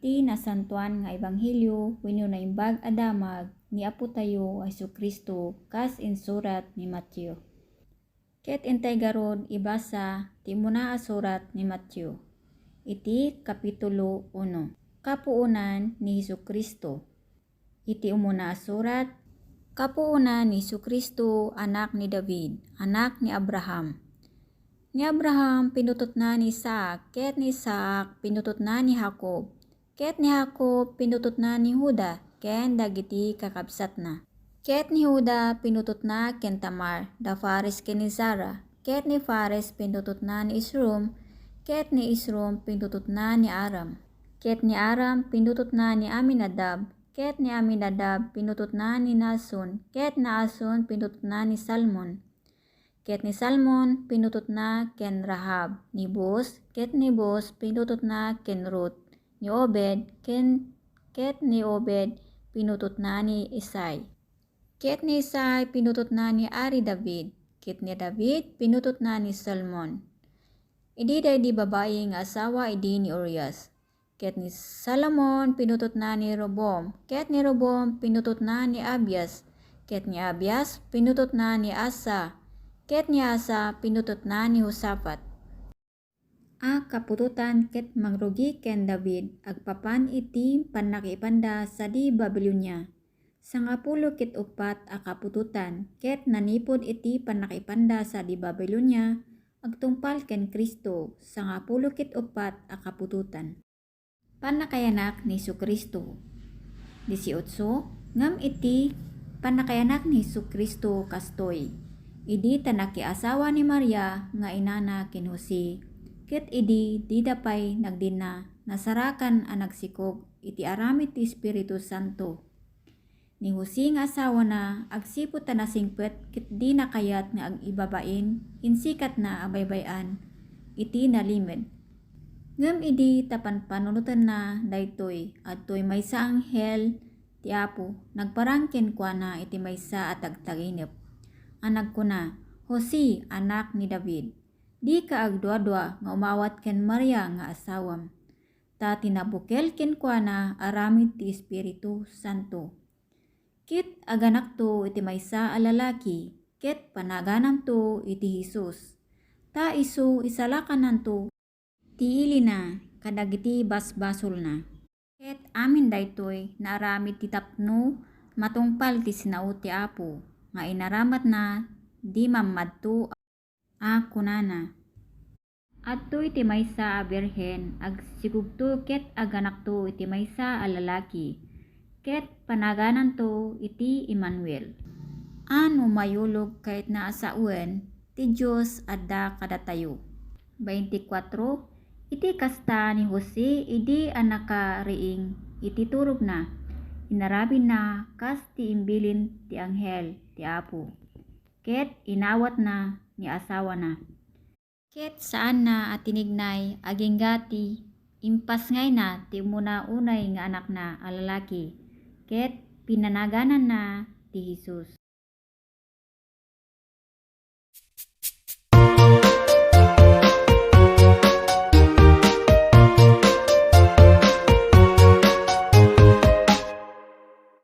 Ti nasantuan nga ebanghelyo wenno naimbag adamag ni Apo tayo Jesucristo kas insurat ni Mateo. Ket intay garod ibasa ti muna a surat ni Mateo. Iti kapitulo 1. Kapuunan ni Jesucristo. Iti umuna a surat. Kapuunan ni Jesucristo, anak ni David, anak ni Abraham. Ni Abraham pinutot na ni Isaac, ket ni Isaac pinutot na ni Jacob, ket ni Jacob pinutot na ni Juda, ken dagiti kakabsat na. Ket ni Juda pinutot na ken Tamar, da Fares ken ni Zara, ket ni Fares pinutot na ni Esrom, ket ni Esrom pinutot na ni Aram, ket ni Aram pinutot na ni Aminadab, ket ni Aminadab pinutot na ni Naason, ket Naason pinutot na ni Salmon, ket ni Salmon pinutot na ken Rahab, ni Boaz, ket ni Boaz pinutot na ken Ruth, ni Obed, ket ni Obed pinutot na ni Isai, ket ni Isai pinutot na ni Ari David, ket ni David pinutot na ni Salmon. Idi daydi babae nga asawa idi ni Urias. Ket ni Salomon pinutot na ni Robom, ket ni Robom pinutot na ni Abias, ket ni Abias pinutot na ni Asa, ket ni Asa pinutot na ni Josaphat. A kapututan ket mangrugi ken David agpapan iti pannakipanda sa di Babilonia. Sangapulo ket upat a kapututan ket nanipod iti pannakipanda sa di Babilonia agtungpal ken Kristo. Sangapulo ket upat a kapututan. Panakayanak ni Jesucristo. 18. Ngam iti panakayanak ni Jesucristo kastoy. Idi tanaki asawa ni Maria nga inana ken Jose. Ket idi didapay nagdina nasarakan a nagsikog iti aramid ti Espiritu Santo. Ni Jose nga asawa na agsipud ta nasingpet ket di nakayat nga agibabain insikat na abaybay-an iti nalimed. Ngem idi tapan panunutan na daytoy adtoy maysa anghel ti Apo nagparang kenkuana iti maysa a tagtaginep. Ang nagkuna, Jose, anak ni David, di ka agdua-dua nga umawat ken Maria nga asawam. Ta tinabukel kenkuana aramid ti Espiritu Santo. Ket aganak to iti maysa a lalaki, ket panaganam to iti Jesus. Ta isu isalakanan to ti ili na kadagiti basbasol na. Ket amin daytoy naaramid ti tapno matungpal ti sinao ti Apo nga inaramat na di mammadto a kunana. Adto iti maysa a birhen agsikugto ket aganak to iti maysa a lalaki, ket panaganan to iti Emmanuel. Ano mayulog kayat na asauen ti Dios adda kadatayo. 24. Iti kasta ni Jose idi anaka riing iti turog na. Inarabin na kas ti imbilin ti anghel ti Apo. Ket inawat na ni asawa na. Ket saan na atinignay aginggati impasngay na ti umuna-unay nga anak na a lalaki. Ket pinanaganan na ti Jesus.